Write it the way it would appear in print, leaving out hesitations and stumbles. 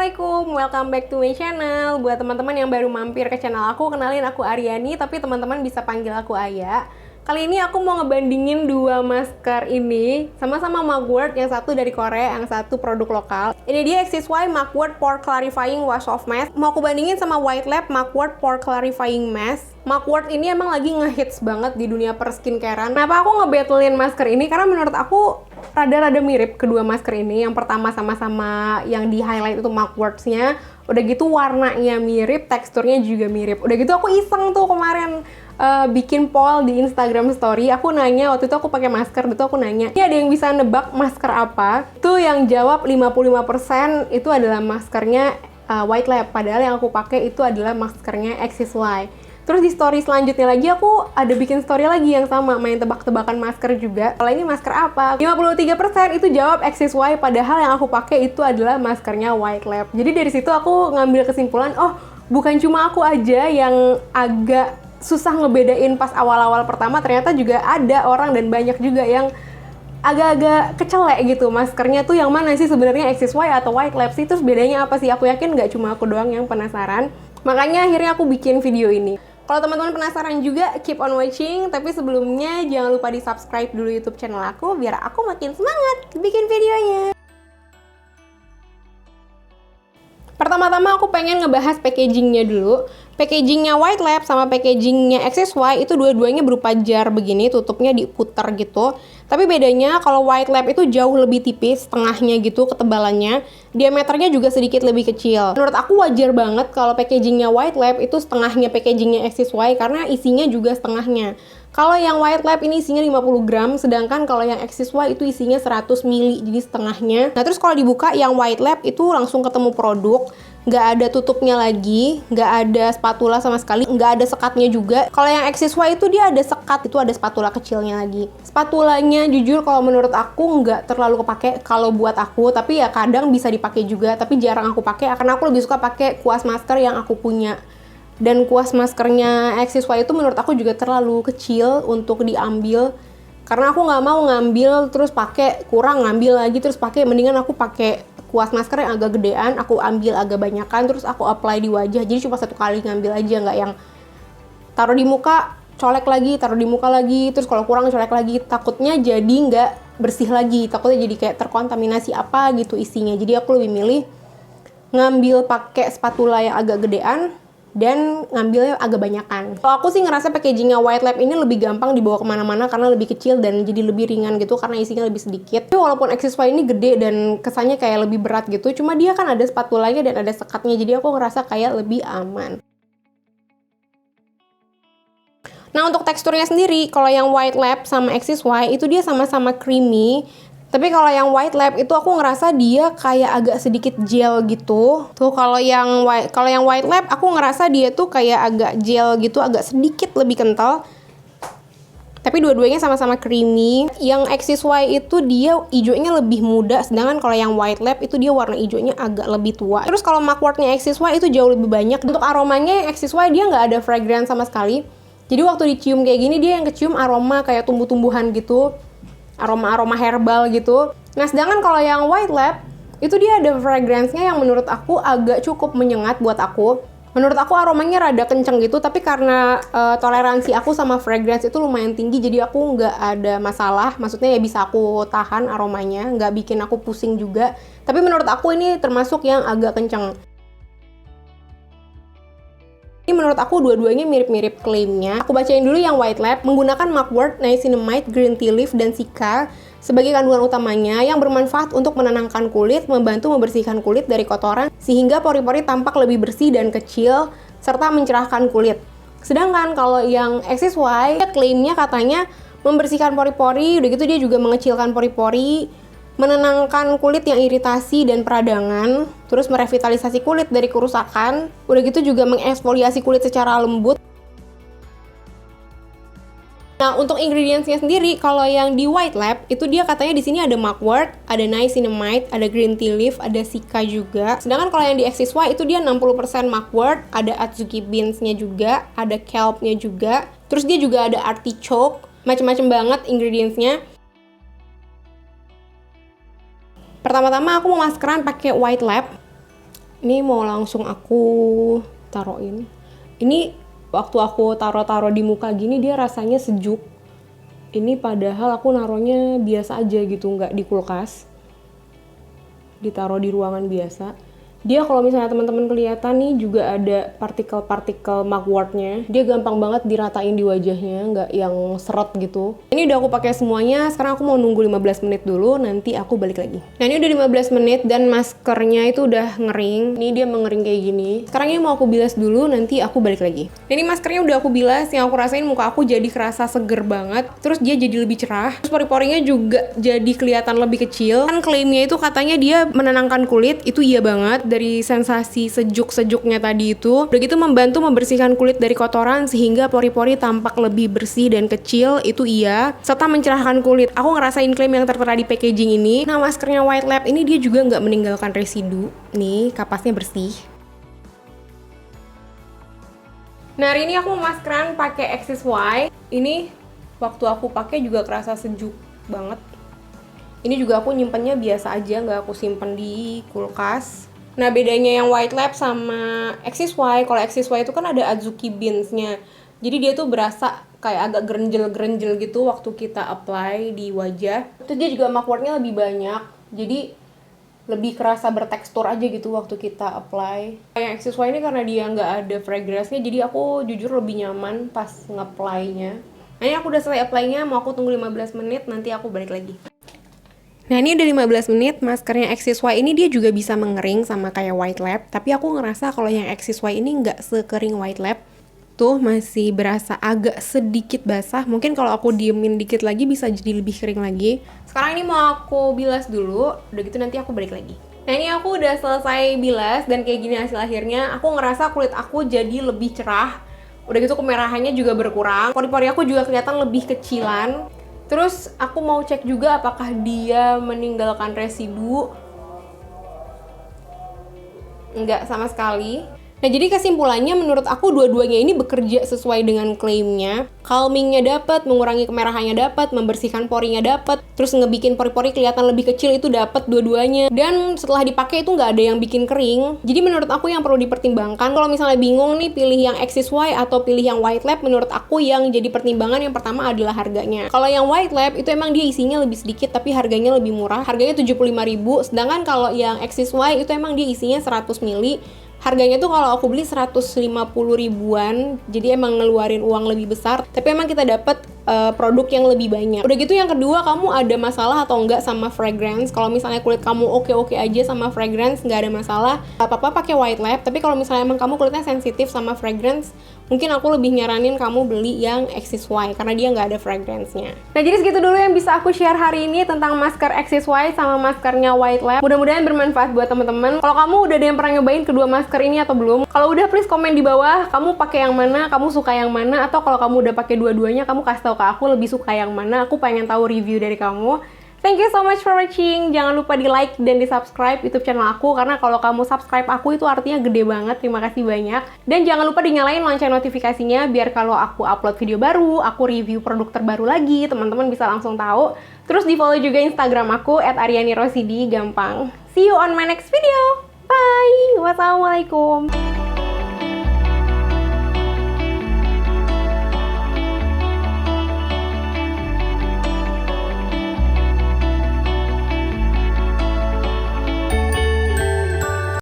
Assalamualaikum, welcome back to my channel. Buat teman-teman yang baru mampir ke channel aku, kenalin aku Aryani, tapi teman-teman bisa panggil aku Aya. Kali ini aku mau ngebandingin dua masker ini, sama-sama mugwort, yang satu dari Korea, yang satu produk lokal. Ini dia XSY Mugwort Pore Clarifying Wash Off Mask. Mau aku bandingin sama White Lab Mugwort Pore Clarifying Mask. Mugwort ini emang lagi ngehits banget di dunia per skincarean. Kenapa aku ngebattlein masker ini? Karena menurut aku rada-rada mirip kedua masker ini. Yang pertama sama-sama yang di highlight itu mugworts-nya. Udah gitu warnanya mirip, teksturnya juga mirip. Udah gitu aku iseng tuh kemarin bikin poll di Instagram story. Aku nanya, waktu itu aku pakai masker, itu aku nanya, ini ada yang bisa nebak masker apa? Itu yang jawab 55% itu adalah maskernya White Lab. Padahal yang aku pakai itu adalah maskernya XSY. Terus di story selanjutnya lagi aku ada bikin story lagi yang sama, main tebak-tebakan masker juga. Kalau ini masker apa? 53% itu jawab XSY, padahal yang aku pakai itu adalah maskernya White Lab. Jadi dari situ aku ngambil kesimpulan, oh bukan cuma aku aja yang agak susah ngebedain pas awal-awal pertama, ternyata juga ada orang dan banyak juga yang agak-agak kecelek gitu, maskernya tuh yang mana sih sebenarnya XSY atau White Lab sih, terus bedanya apa sih? Aku yakin nggak cuma aku doang yang penasaran, makanya akhirnya aku bikin video ini. Kalau teman-teman penasaran juga, keep on watching. Tapi sebelumnya jangan lupa di subscribe dulu YouTube channel aku biar aku makin semangat bikin videonya. Pertama-tama aku pengen ngebahas packagingnya dulu. Packagingnya White Lab sama packagingnya XSY itu dua-duanya berupa jar begini, tutupnya diputer gitu. Tapi bedanya kalau White Lab itu jauh lebih tipis, setengahnya gitu ketebalannya. Diameternya juga sedikit lebih kecil. Menurut aku wajar banget kalau packagingnya White Lab itu setengahnya packagingnya XSY karena isinya juga setengahnya. Kalau yang White Lab ini isinya 50 gram, sedangkan kalau yang XSY itu isinya 100 ml, jadi setengahnya. Nah terus kalau dibuka yang White Lab itu langsung ketemu produk, nggak ada tutupnya lagi, nggak ada spatula sama sekali, nggak ada sekatnya juga. Kalau yang XSY itu dia ada sekat, itu ada spatula kecilnya lagi. Spatulanya jujur kalau menurut aku nggak terlalu kepake kalau buat aku, tapi ya kadang bisa dipakai juga, tapi jarang aku pakai karena aku lebih suka pakai kuas masker yang aku punya. Dan kuas maskernya XSY itu menurut aku juga terlalu kecil untuk diambil, karena aku nggak mau ngambil terus pakai kurang, ngambil lagi terus pakai, mendingan aku pakai kuas masker yang agak gedean, aku ambil agak banyakan terus aku apply di wajah, jadi cuma satu kali ngambil aja, nggak yang taruh di muka colek lagi, taruh di muka lagi, terus kalau kurang colek lagi, takutnya jadi nggak bersih lagi, takutnya jadi kayak terkontaminasi apa gitu isinya. Jadi aku lebih milih ngambil pakai spatula yang agak gedean dan ngambilnya agak banyakan. Kalau aku sih ngerasa packagingnya White Lab ini lebih gampang dibawa kemana-mana karena lebih kecil dan jadi lebih ringan gitu karena isinya lebih sedikit. Tapi walaupun XSY ini gede dan kesannya kayak lebih berat gitu, cuma dia kan ada spatulanya dan ada sekatnya, jadi aku ngerasa kayak lebih aman. Nah untuk teksturnya sendiri, kalau yang White Lab sama XSY itu dia sama-sama creamy. Tapi kalau yang White Lab itu aku ngerasa dia kayak agak sedikit gel gitu. Tuh kalau yang White Lab aku ngerasa dia tuh kayak agak gel gitu, agak sedikit lebih kental. Tapi dua-duanya sama-sama creamy. Yang XSY itu dia hijaunya lebih muda, sedangkan kalau yang White Lab itu dia warna hijaunya agak lebih tua. Terus kalau mugwortnya XSY itu jauh lebih banyak. Untuk aromanya yang XSY dia nggak ada fragrance sama sekali. Jadi waktu dicium kayak gini dia yang kecium aroma kayak tumbuh-tumbuhan gitu. Aroma-aroma herbal gitu. Nah sedangkan kalau yang White Lab itu dia ada fragrance-nya yang menurut aku agak cukup menyengat buat aku. Menurut aku aromanya rada kenceng gitu, tapi karena toleransi aku sama fragrance itu lumayan tinggi, jadi aku nggak ada masalah. Maksudnya ya bisa aku tahan aromanya, nggak bikin aku pusing juga. Tapi menurut aku ini termasuk yang agak kenceng. Ini menurut aku dua-duanya mirip-mirip klaimnya. Aku bacain dulu yang White Lab, menggunakan mugwort, niacinamide, green tea leaf, dan sika sebagai kandungan utamanya yang bermanfaat untuk menenangkan kulit, membantu membersihkan kulit dari kotoran, sehingga pori-pori tampak lebih bersih dan kecil, serta mencerahkan kulit. Sedangkan kalau yang XSY, klaimnya katanya membersihkan pori-pori, udah gitu dia juga mengecilkan pori-pori, menenangkan kulit yang iritasi dan peradangan, terus merevitalisasi kulit dari kerusakan, udah gitu juga mengeksfoliasi kulit secara lembut. Nah, untuk ingredients-nya sendiri, kalau yang di White Lab, itu dia katanya di sini ada mugwort, ada niacinamide, ada green tea leaf, ada sika juga. Sedangkan kalau yang di XSY itu dia 60% mugwort, ada adzuki beans-nya juga, ada kelp-nya juga. Terus dia juga ada artichoke, macam-macam banget ingredients-nya. Pertama-tama aku mau maskeran pakai White Lab. Ini mau langsung aku taruhin. Ini waktu aku taruh-taruh di muka gini dia rasanya sejuk. Ini padahal aku naruhnya biasa aja gitu, nggak di kulkas. Ditaruh di ruangan biasa. Dia kalau misalnya teman-teman kelihatan nih juga ada partikel-partikel mugwort-nya. Dia gampang banget diratain di wajahnya, nggak yang seret gitu. Ini udah aku pakai semuanya, sekarang aku mau nunggu 15 menit dulu, nanti aku balik lagi. Nah ini udah 15 menit dan maskernya itu udah ngering. Ini dia mengering kayak gini. Sekarang ini mau aku bilas dulu, nanti aku balik lagi. Nah, ini maskernya udah aku bilas, yang aku rasain muka aku jadi kerasa seger banget. Terus dia jadi lebih cerah. Terus pori-porinya juga jadi kelihatan lebih kecil. Kan klaimnya itu katanya dia menenangkan kulit, itu iya banget. Dari sensasi sejuk-sejuknya tadi itu udah gitu membantu membersihkan kulit dari kotoran sehingga pori-pori tampak lebih bersih dan kecil, itu iya, serta mencerahkan kulit. Aku ngerasain klaim yang tertera di packaging ini. Nah maskernya White Lab ini dia juga nggak meninggalkan residu. Nih kapasnya bersih. Nah hari ini aku mau maskeran pakai Axis Y. Ini waktu aku pakai juga kerasa sejuk banget. Ini juga aku nyimpennya biasa aja, nggak aku simpen di kulkas. Nah bedanya yang White Lab sama Axis Y, kalau Axis Y itu kan ada Azuki Beans-nya. Jadi dia tuh berasa kayak agak gerenjel-gerenjel gitu waktu kita apply di wajah. Terus dia juga mugwort-nya lebih banyak. Jadi lebih kerasa bertekstur aja gitu waktu kita apply. Yang Axis Y ini karena dia nggak ada fragrance-nya, jadi aku jujur lebih nyaman pas nge-apply-nya. Nah ini aku udah selesai apply-nya, mau aku tunggu 15 menit, nanti aku balik lagi. Nah ini udah 15 menit, maskernya Axis Y ini dia juga bisa mengering sama kayak White Lab. Tapi aku ngerasa kalau yang Axis Y ini nggak sekering White Lab. Tuh masih berasa agak sedikit basah. Mungkin kalau aku diemin dikit lagi bisa jadi lebih kering lagi. Sekarang ini mau aku bilas dulu, udah gitu nanti aku balik lagi. Nah ini aku udah selesai bilas dan kayak gini hasil akhirnya. Aku ngerasa kulit aku jadi lebih cerah. Udah gitu kemerahannya juga berkurang. Pori-pori aku juga kelihatan lebih kecilan. Terus aku mau cek juga apakah dia meninggalkan residu. Enggak sama sekali. Nah jadi kesimpulannya menurut aku dua-duanya ini bekerja sesuai dengan klaimnya. Calmingnya dapat, mengurangi kemerahannya dapat, membersihkan porinya dapat, terus ngebikin pori-pori kelihatan lebih kecil itu dapat dua-duanya. Dan setelah dipakai itu nggak ada yang bikin kering. Jadi menurut aku yang perlu dipertimbangkan kalau misalnya bingung nih pilih yang Axis Y atau pilih yang White Lab, menurut aku yang jadi pertimbangan yang pertama adalah harganya. Kalau yang White Lab itu emang dia isinya lebih sedikit tapi harganya lebih murah. Harganya 75.000, sedangkan kalau yang Axis Y itu emang dia isinya 100 ml. Harganya tuh kalau aku beli 150 ribuan, jadi emang ngeluarin uang lebih besar, tapi emang kita dapat produk yang lebih banyak. Udah gitu yang kedua, kamu ada masalah atau enggak sama fragrance? Kalau misalnya kulit kamu oke-oke aja sama fragrance, nggak ada masalah, apa-apa pakai White Lab. Tapi kalau misalnya emang kamu kulitnya sensitif sama fragrance, mungkin aku lebih nyaranin kamu beli yang Axis Y karena dia nggak ada fragrance-nya. Nah jadi segitu dulu yang bisa aku share hari ini tentang masker Axis Y sama maskernya White Lab. Mudah-mudahan bermanfaat buat teman-teman. Kalau kamu udah ada yang pernah nyobain kedua masker ini atau belum? Kalau udah, please komen di bawah. Kamu pakai yang mana? Kamu suka yang mana? Atau kalau kamu udah pakai dua-duanya, kamu kasih tahu ke aku lebih suka yang mana. Aku pengen tahu review dari kamu. Thank you so much for watching. Jangan lupa di like dan di subscribe YouTube channel aku, karena kalau kamu subscribe aku itu artinya gede banget. Terima kasih banyak. Dan jangan lupa dinyalain lonceng notifikasinya biar kalau aku upload video baru, aku review produk terbaru lagi, teman-teman bisa langsung tahu. Terus di follow juga Instagram aku @aryani_rosidi, gampang. See you on my next video. Bye. Wassalamualaikum.